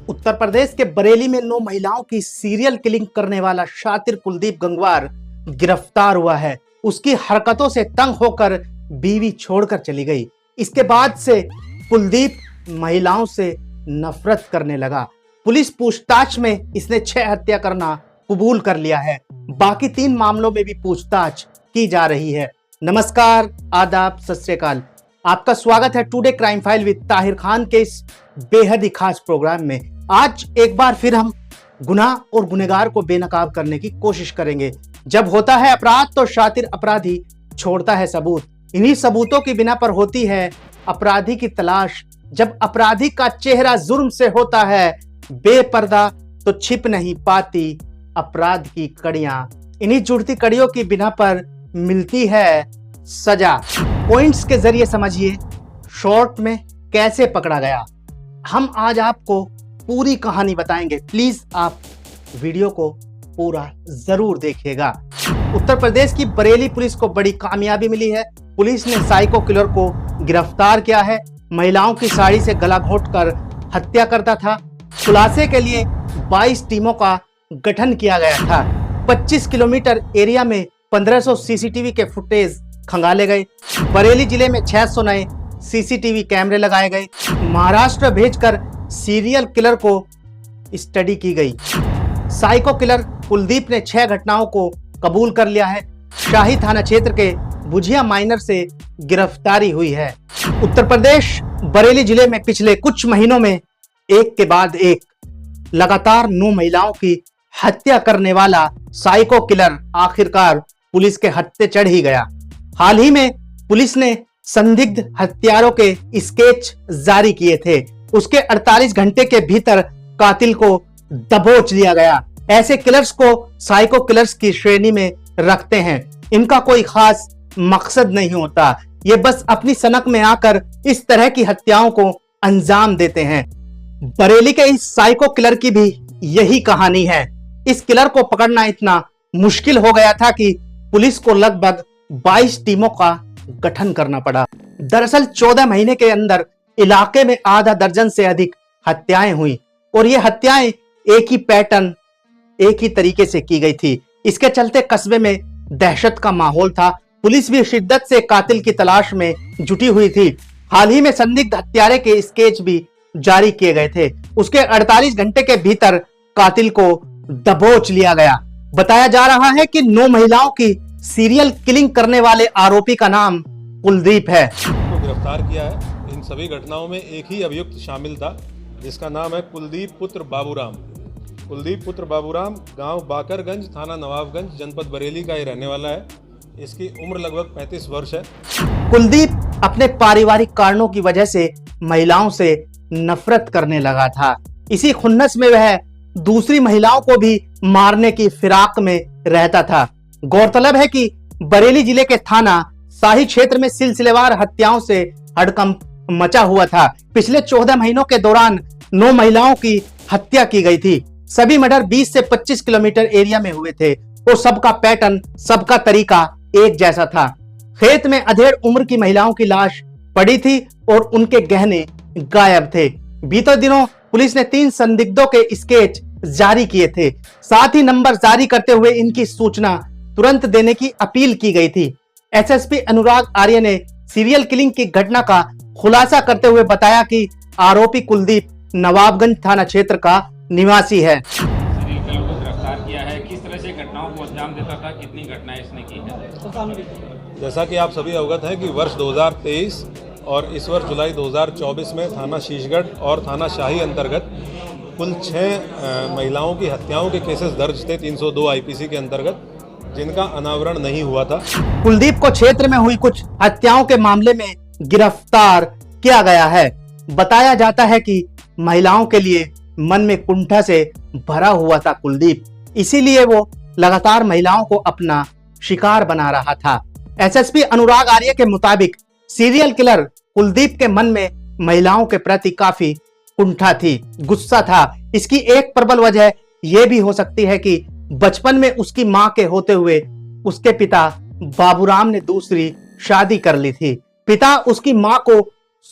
उत्तर प्रदेश के बरेली में 9 महिलाओं की सीरियल किलिंग करने वाला शातिर कुलदीप गंगवार गिरफ्तार हुआ है। उसकी हरकतों से तंग होकर बीवी छोड़कर चली गई। इसके बाद से कुलदीप महिलाओं से नफरत करने लगा। पुलिस पूछताछ में इसने 6 हत्या करना कबूल कर लिया है। बाकी 3 मामलों में भी पूछताछ की जा रही है। नमस्कार, आदाब, सत श्री अकाल। आपका स्वागत है today crime file with Tahir Khan के इस बेहद ही खास प्रोग्राम में। आज एक बार फिर हम गुनाह और गुनहगार को बेनकाब करने की कोशिश करेंगे। जब होता है अपराध तो शातिर अपराधी छोड़ता है सबूत। इन्हीं सबूतों की बिना पर होती है अपराधी की तलाश। जब अपराधी का चेहरा जुर्म से होता है बेपर्दा तो छिप नहीं पाती अपराध की कड़ियां। इन्हीं जुड़ती कड़ियों की बिना पर मिलती है सजा। पॉइंट्स के जरिए समझिए शॉर्ट में कैसे पकड़ा गया। हम आज आपको पूरी कहानी बताएंगे। प्लीज आप वीडियो को पूरा जरूर देखिएगा। उत्तर प्रदेश की बरेली पुलिस को बड़ी कामयाबी मिली है। पुलिस ने साइको किलर को गिरफ्तार किया है। महिलाओं की साड़ी से गला घोंटकर हत्या करता था। खुलासे के लिए 22 टीमों का गठन किया गया था। 25 किलोमीटर एरिया में 1500 सीसीटीवी के फुटेज खंगाले गए। बरेली जिले में 600 नए सीसीटीवी कैमरे लगाए गए। महाराष्ट्र भेजकर सीरियल किलर को स्टडी की गई। साइको किलर कुलदीप ने 6 घटनाओं को कबूल कर लिया है। शाही थाना क्षेत्र के बुझिया माइनर से गिरफ्तारी हुई है। उत्तर प्रदेश बरेली जिले में पिछले कुछ महीनों में एक के बाद एक लगातार 9 महिलाओं की हत्या करने वाला साइको किलर आखिरकार पुलिस के हत्थे चढ़ ही गया। हाल ही में पुलिस ने संदिग्ध हत्यारों के स्केच जारी किए थे। उसके 48 घंटे के भीतर कातिल को दबोच लिया गया। ऐसे किलर्स को साइको किलर्स की श्रेणी में रखते हैं। इनका कोई खास मकसद नहीं होता। ये बस अपनी सनक में आकर इस तरह की हत्याओं को अंजाम देते हैं। बरेली के इस साइको किलर की भी यही कहानी है। इस किलर को पकड़ना इतना मुश्किल हो गया था कि पुलिस को लगभग 22 टीमों का गठन करना पड़ा। दरअसल 14 महीने के अंदर इलाके में आधा दर्जन से अधिक हत्याएं हुई और ये हत्याएं एक ही पैटर्न, एक ही तरीके से की गई थी। इसके चलते कस्बे में दहशत का माहौल था। पुलिस भी शिद्दत से कातिल की तलाश में जुटी हुई थी। हाल ही में संदिग्ध हत्यारे के स्केच भी जारी किए गए थे। उसके 48 घंटे के भीतर कातिल को दबोच लिया गया। बताया जा रहा है कि 9 महिलाओं की सीरियल किलिंग करने वाले आरोपी का नाम कुलदीप है। को गिरफ्तार किया है। इन सभी घटनाओं में एक ही अभियुक्त शामिल था जिसका नाम है कुलदीप पुत्र बाबूराम। कुलदीप पुत्र बाबूराम गांव बाकरगंज, थाना नवाबगंज, जनपद बरेली का ही रहने वाला है। इसकी उम्र लगभग 35 वर्ष है। कुलदीप अपने पारिवारिक कारणों की वजह से महिलाओं से नफरत करने लगा था। इसी खुन्नस में वह दूसरी महिलाओं को भी मारने की फिराक में रहता था। गौरतलब है कि बरेली जिले के थाना शाही क्षेत्र में सिलसिलेवार हत्याओं से हड़कंप मचा हुआ था। पिछले 14 महीनों के दौरान 9 महिलाओं की हत्या की गई थी। सभी मर्डर 20 से 25 किलोमीटर एरिया में हुए थे और सबका पैटर्न, सबका तरीका एक जैसा था। खेत में अधेड़ उम्र की महिलाओं की लाश पड़ी थी और उनके गहने गायब थे। बीते दिनों पुलिस ने 3 संदिग्धों के स्केच जारी किए थे। साथ ही नंबर जारी करते हुए इनकी सूचना तुरंत देने की अपील की गई थी। एसएसपी अनुराग आर्य ने सीरियल किलिंग की घटना का खुलासा करते हुए बताया कि आरोपी कुलदीप नवाबगंज थाना क्षेत्र का निवासी है। सीरियल किलर को गिरफ्तार किया है। किस तरह से घटनाओं को अंजाम देता था, कितनी घटनाएं इसने की है? जैसा कि आप सभी अवगत हैं कि वर्ष 2023 और इस वर्ष जुलाई 2024 में थाना शीशगढ़ और थाना शाही अंतर्गत कुल 6 महिलाओं की हत्याओं के केसेस दर्ज थे 302 आईपीसी के अंतर्गत, जिनका अनावरण नहीं हुआ था। कुलदीप को क्षेत्र में हुई कुछ हत्याओं के मामले में गिरफ्तार किया गया है। बताया जाता है कि महिलाओं के लिए मन में कुंठा से भरा हुआ था कुलदीप, इसीलिए वो लगातार महिलाओं को अपना शिकार बना रहा था। एसएसपी अनुराग आर्य के मुताबिक सीरियल किलर कुलदीप के मन में महिलाओं के प्रति काफी कुंठा थी, गुस्सा था। इसकी एक प्रबल वजह यह भी हो सकती है कि बचपन में उसकी मां के होते हुए उसके पिता बाबूराम ने दूसरी शादी कर ली थी। पिता उसकी मां को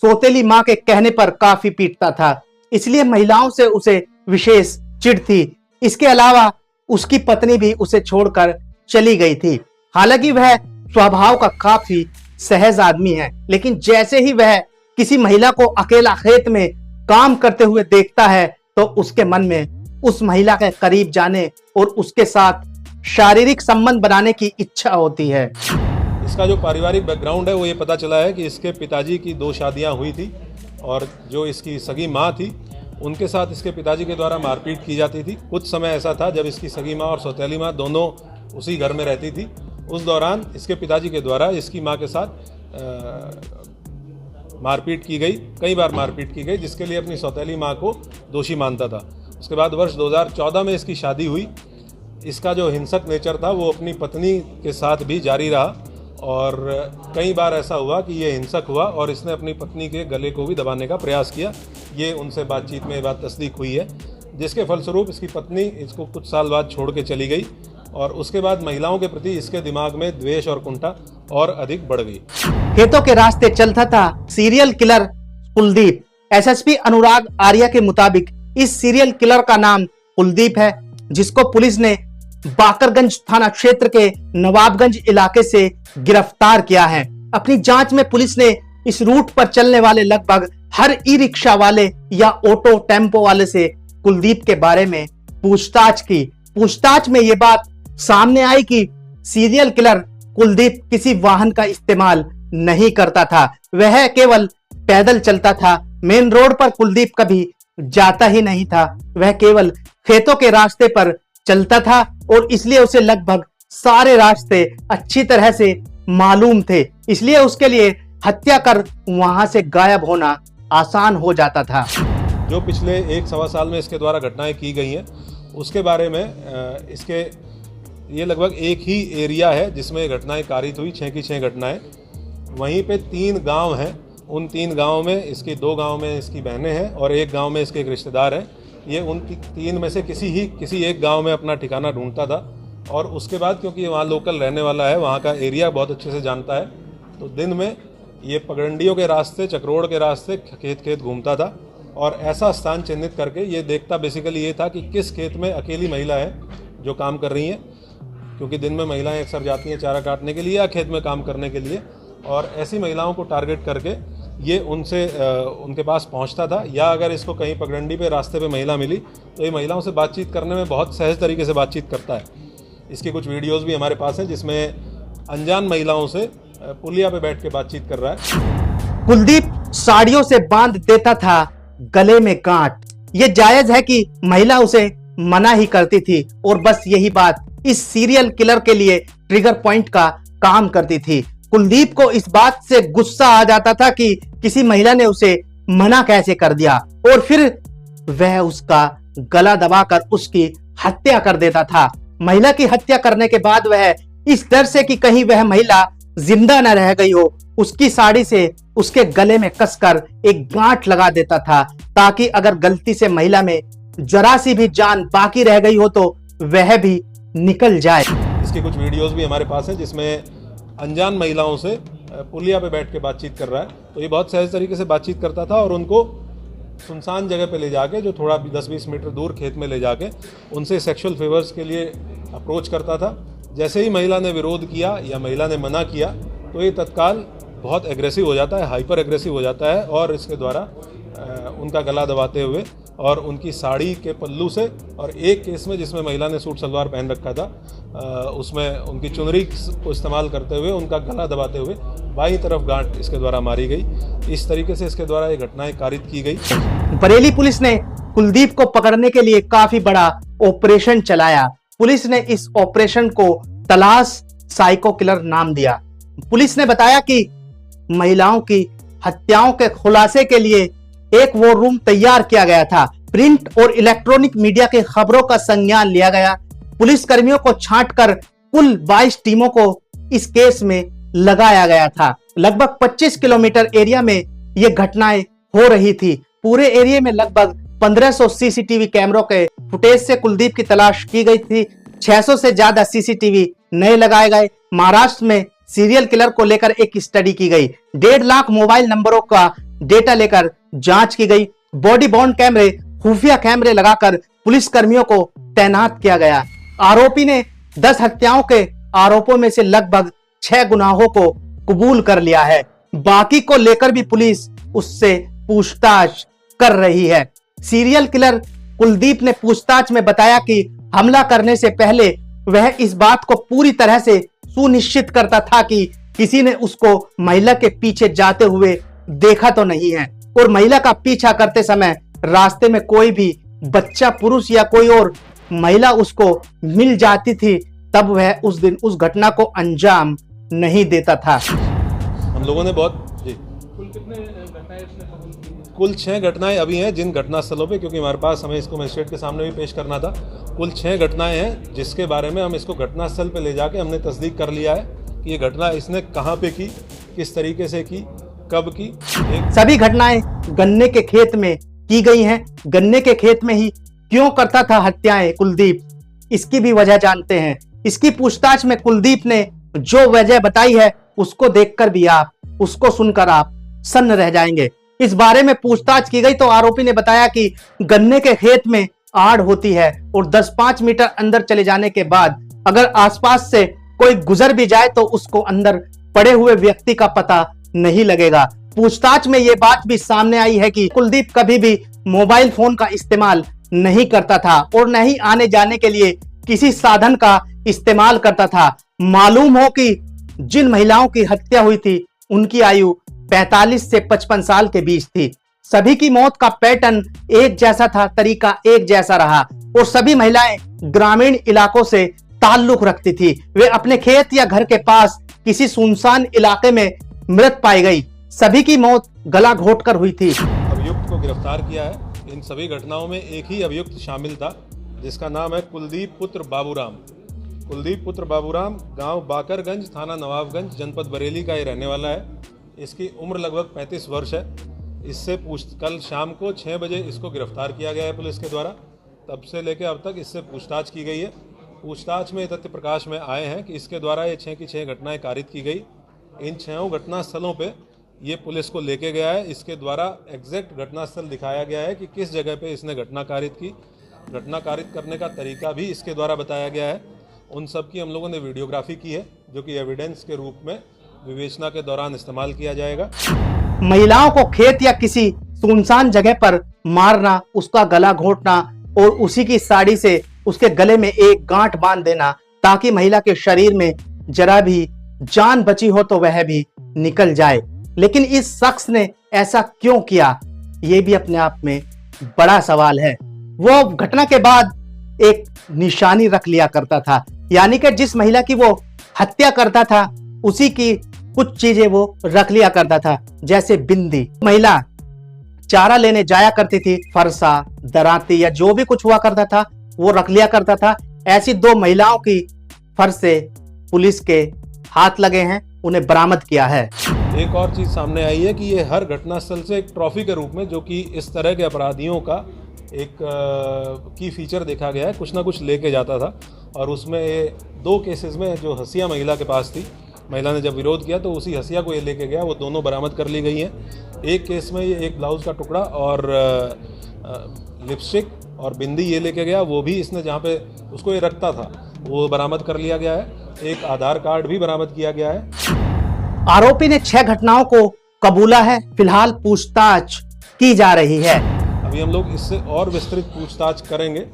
सौतेली मां के कहने पर काफी पीटता था। इसलिए महिलाओं से उसे विशेष चिढ़ थी। इसके अलावा उसकी पत्नी भी उसे छोड़कर चली गई थी। हालांकि वह स्वभाव का काफी सहज आदमी है, लेकिन जैसे ही वह किसी महिला को अकेला खेत में काम करते हुए देखता है तो उसके मन में उस महिला के करीब जाने और उसके साथ शारीरिक संबंध बनाने की इच्छा होती है। इसका जो पारिवारिक बैकग्राउंड है वो ये पता चला है कि इसके पिताजी की 2 शादियां हुई थी और जो इसकी सगी माँ थी उनके साथ इसके पिताजी के द्वारा मारपीट की जाती थी। कुछ समय ऐसा था जब इसकी सगी माँ और सौतेली माँ दोनों उसी घर में रहती थी। उस दौरान इसके पिताजी के द्वारा इसकी माँ के साथ मारपीट की गई, कई बार मारपीट की गई, जिसके लिए अपनी सौतेली माँ को दोषी मानता था। उसके बाद वर्ष 2014 में इसकी शादी हुई। इसका जो हिंसक नेचर था वो अपनी पत्नी के साथ भी जारी रहा और कई बार ऐसा हुआ कि ये हिंसक हुआ और इसने अपनी पत्नी के गले को भी दबाने का प्रयास किया। ये उनसे बातचीत में ये बात तस्दीक हुई है, जिसके फलस्वरूप इसकी पत्नी इसको कुछ साल बाद छोड़ के चली गई और उसके बाद महिलाओं के प्रति इसके दिमाग में द्वेष और कुंठा और अधिक बढ़ गई। खेतों के रास्ते चलता था सीरियल किलर कुलदीप। एसएसपी अनुराग आर्या के मुताबिक इस सीरियल किलर का नाम कुलदीप है, जिसको पुलिस ने बाकरगंज थाना क्षेत्र के नवाबगंज इलाके से गिरफ्तार किया है। अपनी जांच में पुलिस ने इस रूट पर चलने वाले लगभग हर ई रिक्शा वाले या ऑटो टेम्पो वाले से कुलदीप के बारे में पूछताछ की। पूछताछ में ये बात सामने आई कि सीरियल किलर कुलदीप किसी वाहन का इस्तेमाल नहीं करता था, वह केवल पैदल चलता था। मेन रोड पर कुलदीप कभी जाता ही नहीं था, वह केवल खेतों के रास्ते पर चलता था और इसलिए उसे लगभग सारे रास्ते अच्छी तरह से मालूम थे। इसलिए उसके लिए हत्या कर वहां से गायब होना आसान हो जाता था। जो पिछले 1-1.25 साल में इसके द्वारा घटनाएं की गई हैं उसके बारे में इसके ये लगभग एक ही एरिया है जिसमें घटनाएं कारित हुई, 6 की 6 घटनाएं। वहीं पे 3 गांव हैं, उन 3 गांव में इसकी 2 गांव में इसकी बहनें हैं और एक गांव में इसके एक रिश्तेदार हैं। ये उन 3 में से किसी एक गांव में अपना ठिकाना ढूंढता था और उसके बाद क्योंकि ये वहाँ लोकल रहने वाला है, वहाँ का एरिया बहुत अच्छे से जानता है, तो दिन में ये पगडंडियों के रास्ते, चक्रोड़ के रास्ते खेत घूमता था और ऐसा स्थान चिन्हित करके ये देखता बेसिकली ये था कि किस खेत में अकेली महिला है जो काम कर रही है, क्योंकि दिन में महिलाएं अक्सर जाती हैं चारा काटने के लिए या खेत में काम करने के लिए, और ऐसी महिलाओं को टारगेट करके ये उनके पास पहुंचता था। या अगर इसको कहीं पगडंडी पे रास्ते पे महिला मिली तो ये महिलाओं से बातचीत करने में बहुत सहज तरीके से बातचीत करता है। इसकी कुछ वीडियोस भी हमारे पास हैं जिसमें अनजान महिलाओं से पुलिया पे बैठ के बातचीत कर रहा है। कुलदीप साड़ियों से बांध देता था गले में गांठ। ये जायज है कि महिला उसे मना ही करती थी और बस यही बात इस सीरियल किलर के लिए ट्रिगर पॉइंट का काम करती थी। कुलदीप को इस बात से गुस्सा आ जाता था कि किसी महिला ने उसे मना कैसे कर दिया और फिर वह उसका गला दबाकर उसकी हत्या कर देता था। महिला की हत्या करने के बाद वह इस डर से कि कहीं वह महिला जिंदा न रह गई हो, उसकी साड़ी से उसके गले में कसकर एक गांठ लगा देता था ताकि अगर गलती से महिला में जरा सी भी जान बाकी रह गई हो तो वह भी निकल जाए। इसकी कुछ वीडियोस भी हमारे पास हैं जिसमें अनजान महिलाओं से पुलिया पे बैठ के बातचीत कर रहा है। तो ये बहुत सहज तरीके से बातचीत करता था और उनको सुनसान जगह पे ले जाके, जो थोड़ा 10-20 मीटर दूर खेत में ले जाके उनसे सेक्सुअल फेवर्स के लिए अप्रोच करता था। जैसे ही महिला ने विरोध किया या महिला ने मना किया तो ये तत्काल बहुत एग्रेसिव हो जाता है, हाइपर एग्रेसिव हो जाता है और इसके द्वारा उनका गला दबाते हुए और उनकी साड़ी के पल्लू से, और एक केस में जिसमें महिला ने सूट सलवार पहन रखा था उसमें उनकी चुनरी को इस्तेमाल करते हुए उनका गला दबाते हुए बाईं तरफ गांठ इसके द्वारा मारी गई। इस तरीके से इसके द्वारा ये घटनाएं कारित की गई। बरेली पुलिस ने कुलदीप को पकड़ने के लिए काफी बड़ा ऑपरेशन चलाया। पुलिस ने इस ऑपरेशन को तलाश साइको किलर नाम दिया। पुलिस ने बताया कि महिलाओं की हत्याओं के खुलासे के लिए एक वॉर रूम तैयार किया गया था। प्रिंट और इलेक्ट्रॉनिक मीडिया के खबरों का संज्ञान लिया गया। पुलिस कर्मियों को छांटकर कुल 22 टीमों को इस केस में लगाया गया था। लगभग 25 किलोमीटर एरिया में ये घटनाएं हो रही थी। पूरे एरिया में लगभग 1500 सीसीटीवी कैमरों के फुटेज से कुलदीप की तलाश की गई थी। 600 से ज्यादा सीसीटीवी नए लगाए गए। महाराष्ट्र में सीरियल किलर को लेकर एक स्टडी की गई। 1.5 लाख मोबाइल नंबरों का डेटा लेकर जांच की गई। बॉडी बॉर्न कैमरे, खुफिया कैमरे लगाकर पुलिस कर्मियों को तैनात किया गया। आरोपी ने 10 हत्याओं के आरोपों में से लगभग 6 गुनाहों को कबूल कर लिया है। बाकी को लेकर भी पुलिस उससे पूछताछ कर रही है। सीरियल किलर कुलदीप ने पूछताछ में बताया कि हमला करने से पहले वह इस बात को पूरी तरह से सुनिश्चित करता था कि किसी ने उसको महिला के पीछे जाते हुए देखा तो नहीं है, और महिला का पीछा करते समय रास्ते में कोई भी बच्चा, पुरुष या कोई और महिला उसको मिल जाती थी तब वह उस दिन उस घटना को अंजाम नहीं देता था। हम लोगों ने कुल 6 घटनाएं अभी हैं जिन घटना स्थलों पे, क्योंकि हमारे पास हमें इसको मजिस्ट्रेट के सामने भी पेश करना था। कुल 6 घटनाएं हैं जिसके बारे में हम इसको घटना स्थल पे ले जाके हमने तस्दीक कर लिया है कि ये घटना इसने कहाँ पे की, किस तरीके से की, कब की। सभी घटनाएं गन्ने के खेत में की गई हैं। गन्ने के खेत में ही क्यों करता था हत्याएं कुलदीप, इसकी भी वजह जानते हैं। इसकी पूछताछ में कुलदीप ने जो वजह बताई है उसको देखकर भी आप, उसको सुनकर आप सन्न रह जाएंगे। इस बारे में पूछताछ की गई तो आरोपी ने बताया कि गन्ने के खेत में आड़ होती है और 10-5 मीटर अंदर चले जाने के बाद अगर आसपास से कोई गुजर भी जाए तो उसको अंदर पड़े हुए व्यक्ति का पता नहीं लगेगा। पूछताछ में यह बात भी सामने आई है कि कुलदीप कभी भी मोबाइल फोन का इस्तेमाल नहीं करता था और न ही आने जाने के लिए किसी साधन का इस्तेमाल करता था। मालूम हो कि जिन महिलाओं की हत्या हुई थी उनकी आयु 45 से 55 साल के बीच थी। सभी की मौत का पैटर्न एक जैसा था, तरीका एक जैसा रहा और सभी महिलाएं ग्रामीण इलाकों से ताल्लुक रखती थी। वे अपने खेत या घर के पास किसी सुनसान इलाके में मृत पाई गई। सभी की मौत गला घोटकर हुई थी। अभियुक्त को गिरफ्तार किया है। इन सभी घटनाओं में एक ही अभियुक्त शामिल था जिसका नाम है कुलदीप पुत्र बाबूराम। कुलदीप पुत्र बाबूराम गांव बाकरगंज, थाना नवाबगंज, जनपद बरेली का ये रहने वाला है। इसकी उम्र लगभग 35 वर्ष है। इससे कल शाम को 6 बजे इसको गिरफ्तार किया गया है पुलिस के द्वारा। तब से लेकर अब तक इससे पूछताछ की गई है। पूछताछ में तथ्य प्रकाश में आए हैं कि इसके द्वारा ये 6 की 6 घटनाएं कारित की गई। इन 6 घटना स्थलों पे ये पुलिस को लेके गया है। इसके द्वारा एग्जैक्ट घटना स्थल दिखाया गया है कि किस जगह पे इसने घटना कारित की। घटना कारित करने का तरीका भी इसके द्वारा बताया गया है। उन सब की हम लोगों ने वीडियोग्राफी की है जो कि एविडेंस के रूप में विवेचना के दौरान इस्तेमाल किया जाएगा। महिलाओं को खेत या किसी सुनसान जगह पर मारना, उसका गला घोटना और उसी की साड़ी से उसके गले में एक गांठ बांध देना ताकि महिला के शरीर में जरा भी जान बची हो तो वह भी निकल जाए। लेकिन इस शख्स ने ऐसा क्यों किया, यह भी अपने आप में बड़ा सवाल है। वो घटना के बाद एक निशानी रख लिया करता था, यानी कि जिस महिला की वो हत्या करता था उसी की कुछ चीजें वो रख लिया करता था, जैसे बिंदी। महिला चारा लेने जाया करती थी, फरसा, दराती या जो भी कुछ हुआ करता था वो रख लिया करता था। ऐसी 2 महिलाओं की फरसे पुलिस के हाथ लगे हैं, उन्हें बरामद किया है। एक और चीज सामने आई है कि ये हर घटनास्थल से एक ट्रॉफी के रूप में, जो कि इस तरह के अपराधियों का एक की फीचर देखा गया है, कुछ ना कुछ लेके जाता था। और उसमें 2 केसेस में जो हसिया महिला के पास थी, महिला ने जब विरोध किया तो उसी हसिया को ये लेके गया, वो दोनों बरामद कर ली गई हैं। एक केस में ये एक ब्लाउज का टुकड़ा और लिपस्टिक और बिंदी ये लेके गया, वो भी इसने जहाँ पे उसको ये रखता था वो बरामद कर लिया गया है। एक आधार कार्ड भी बरामद किया गया है। आरोपी ने 6 घटनाओं को कबूला है। फिलहाल पूछताछ की जा रही है। अभी हम लोग इससे और विस्तृत पूछताछ करेंगे।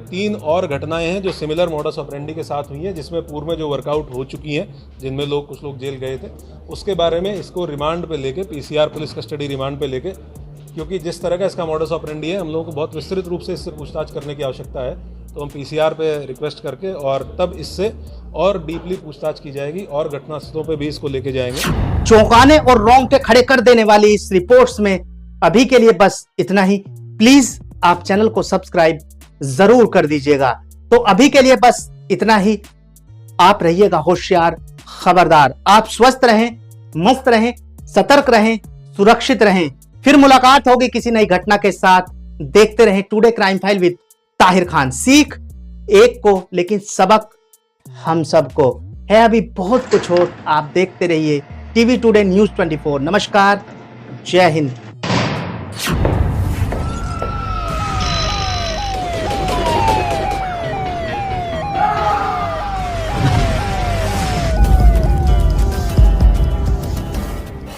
3 और घटनाएं हैं जो सिमिलर मॉडस ऑपरेंडी के साथ हुई हैं, जिसमें पूर्व में जो वर्कआउट हो चुकी हैं, जिनमें कुछ लोग जेल गए थे, उसके बारे में इसको रिमांड पे लेके, पीसीआर पुलिस कस्टडी रिमांड पे लेके, क्योंकि जिस तरह का इसका मॉडस ऑपरेंडी है हम लोगों को बहुत विस्तृत रूप से इससे पूछताछ करने की आवश्यकता है। तो हम पीसीआर पे रिक्वेस्ट करके और तब इससे और डीपली पूछताछ की जाएगी और घटनास्थलों पे भी इसको लेके जाएंगे। चौंकाने और रोंगटे खड़े कर देने वाली इस रिपोर्ट्स में अभी के लिए बस इतना ही। प्लीज आप चैनल को सब्सक्राइब जरूर कर दीजिएगा। तो अभी के लिए बस इतना ही। आप रहिएगा होशियार, खबरदार। आप स्वस्थ रहें, मस्त रहें, सतर्क रहें, सुरक्षित रहें। फिर मुलाकात होगी किसी नई घटना के साथ। देखते रहें today crime file with Tahir Khan. सीख एक को, लेकिन सबक हम सबको है। अभी बहुत कुछ हो, आप देखते रहिए टीवी टुडे न्यूज़ 24। नमस्कार, जय हिंद।